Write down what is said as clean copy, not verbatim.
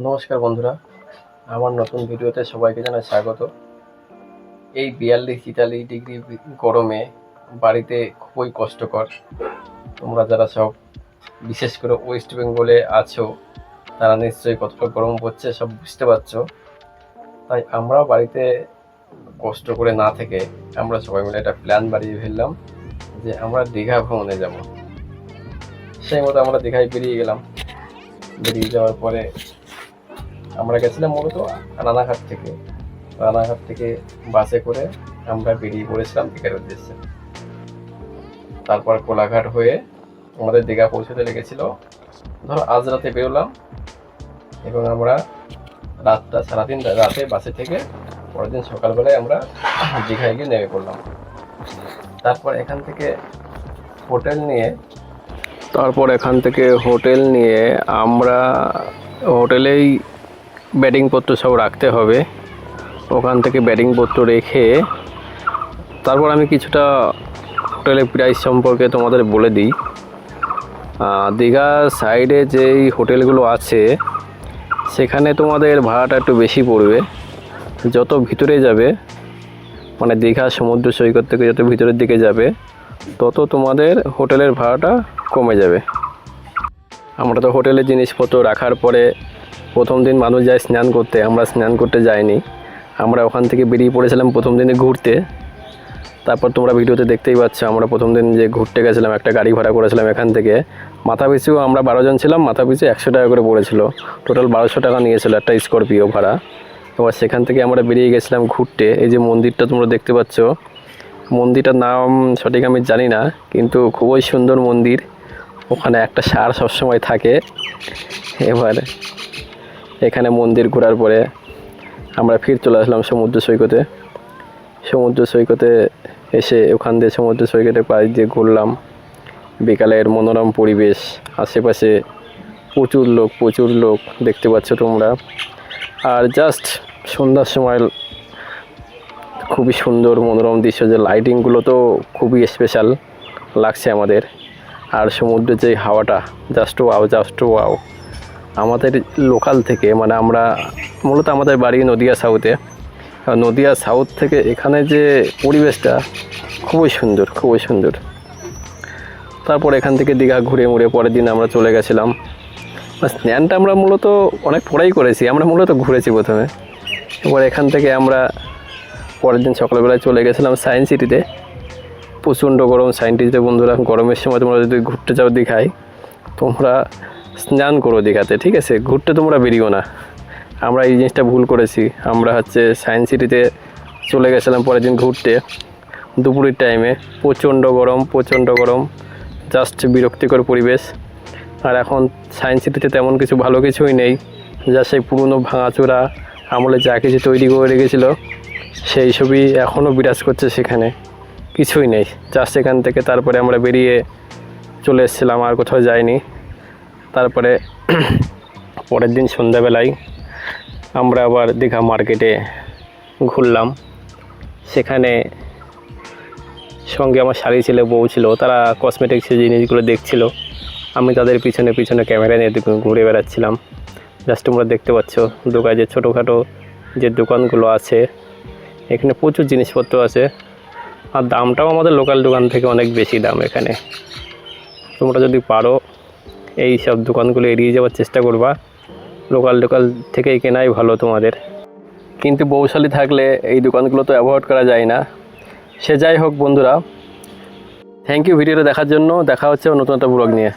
নমস্কার বন্ধুরা, আমার নতুন ভিডিওতে সবাইকে জানাই স্বাগত। এই 42-43 ডিগ্রি গরমে বাড়িতে খুবই কষ্টকর। তোমরা যারা সব বিশেষ করে ওয়েস্ট বেঙ্গলে আছো তারা নিশ্চয়ই কতটা গরম পড়ছে সব বুঝতে পারছো। তাই আমরা বাড়িতে কষ্ট করে না থেকে আমরা সবাই মিলে একটা প্ল্যান বানিয়ে ফেললাম যে আমরা দীঘা ভ্রমণে যাব। সেই মতো আমরা দীঘায় বেরিয়ে গেলাম। বেরিয়ে যাওয়ার পরে আমরা গেছিলাম মূলত রানাঘাট থেকে বাসে করে আমরা বেরিয়ে পড়েছিলাম দীঘার উদ্দেশ্যে। তারপর কোলাঘাট হয়ে আমাদের দীঘা পৌঁছতে লেগেছিল ধরো আজ রাতে বেরোলাম এবং আমরা সারাদিন রাতে বাসে থেকে পরের দিন সকালবেলায় আমরা দীঘায় গিয়ে নেমে পড়লাম। তারপর এখান থেকে হোটেল নিয়ে আমরা হোটেলেই ব্যাটিংপত্র সব রাখতে হবে। ওখান থেকে ব্যাটিংপত্র রেখে তারপর আমি কিছুটা হোটেলের প্রাইস সম্পর্কে তোমাদের বলে দিই। দীঘা সাইডে যেই হোটেলগুলো আছে সেখানে তোমাদের ভাড়াটা একটু বেশি পড়বে। যত ভিতরে যাবে মানে দীঘা সমুদ্র সৈকত থেকে যত ভিতরের দিকে যাবে তত তোমাদের হোটেলের ভাড়াটা কমে যাবে। আমরা তো হোটেলের জিনিসপত্র রাখার পরে প্রথম দিন মানুষ যায় স্নান করতে, আমরা স্নান করতে যাইনি। আমরা ওখান থেকে বেরিয়ে পড়েছিলাম প্রথম দিনে ঘুরতে। তারপর তোমরা ভিডিওতে দেখতেই পাচ্ছ আমরা প্রথম দিন যে ঘুরতে গেছিলাম একটা গাড়ি ভাড়া করেছিলাম এখান থেকে। মাথা পিছু আমরা 12 জন ছিলাম, মাথা পিছু 100 টাকা করে পড়েছিল। টোটাল 1200 টাকা নিয়েছিল একটা স্করপিও ভাড়া। এবার সেখান থেকে আমরা বেরিয়ে গেছিলাম ঘুরতে। এই যে মন্দিরটা তোমরা দেখতে পাচ্ছ, মন্দিরটার নাম সঠিক আমি জানি না, কিন্তু খুবই সুন্দর মন্দির। ওখানে একটা ষাঁড় সবসময় থাকে। এবার এখানে মন্দির ঘোরার পরে আমরা ফির চলে আসলাম সমুদ্র সৈকতে এসে ওখান দিয়ে সমুদ্র সৈকতের পাশ দিয়ে ঘুরলাম। বিকালের মনোরম পরিবেশ, আশেপাশে প্রচুর লোক দেখতে পাচ্ছ তোমরা। আর জাস্ট সন্ধ্যার সময় খুবই সুন্দর মনোরম দৃশ্য, যে লাইটিংগুলো তো খুবই স্পেশাল লাগছে আমাদের। আর সমুদ্রের যে হাওয়াটা জাস্ট ওয়াও। আমাদের লোকাল থেকে মানে আমরা মূলত আমাদের বাড়ি নদিয়া সাউথ থেকে এখানে যে পরিবেশটা খুবই সুন্দর। তারপর এখান থেকে দীঘা ঘুরে পরের দিন আমরা চলে গেছিলাম। স্নানটা আমরা মূলত অনেক পরেই করেছি, আমরা মূলত ঘুরেছি প্রথমে। এবার এখান থেকে আমরা পরের দিন সকালবেলায় চলে গেছিলাম সায়েন্স সিটিতে। প্রচণ্ড গরম সায়েন্স সিটিতে বন্ধুরা। গরমের সময় তোমরা যদি ঘুরতে যাও দীঘায়, তোমরা স্নান করো দীঘাতে, ঠিক আছে? ঘুরতে তোমরা বেরিও না। আমরা এই জিনিসটা ভুল করেছি। আমরা সায়েন্স সিটিতে চলে গেছিলাম পরের দিন ঘুরতে দুপুরের টাইমে। প্রচণ্ড গরম, জাস্ট বিরক্তিকর পরিবেশ। আর এখন সায়েন্স সিটিতে তেমন কিছু ভালো কিছুই নেই, যা সেই পুরনো ভাঙাচোরা আমলে যা কিছু তৈরি করে রেখেছিলো সেই সবই এখনও বিরাজ করছে সেখানে, কিছুই নেই। জাস্ট সেখান থেকে তারপরে আমরা বেরিয়ে চলে এসেছিলাম, আর কোথাও যাইনি। তারপরে পরের দিন সন্ধ্যাবেলায় আমরা আবার দীঘা মার্কেটে ঘুরলাম। সেখানে সঙ্গে আমার শাড়ি ছিল, বউ ছিল, তারা কসমেটিক্সের জিনিসগুলো দেখছিল। আমি তাদের পিছনে ক্যামেরা নিয়ে ঘুরে বেড়াচ্ছিলাম। জাস্ট তোমরা দেখতে পাচ্ছ দোকানে যে ছোটোখাটো যে দোকানগুলো আছে, এখানে প্রচুর জিনিসপত্র আছে। আর দামটাও আমাদের লোকাল দোকান থেকে অনেক বেশি দাম এখানে। তোমরা যদি পারো এই সব দোকানগুলো এড়িয়ে যাওয়ার চেষ্টা করবা। লোকাল থেকেই কেনাই ভালো তোমাদের। কিন্তু বৌশালী থাকলে এই দোকানগুলো তো অ্যাভয়েড করা যায় না। সে যাই হোক বন্ধুরা, থ্যাংক ইউ ভিডিওটা দেখার জন্য। দেখা হচ্ছে নতুন একটা ব্লগ নিয়ে।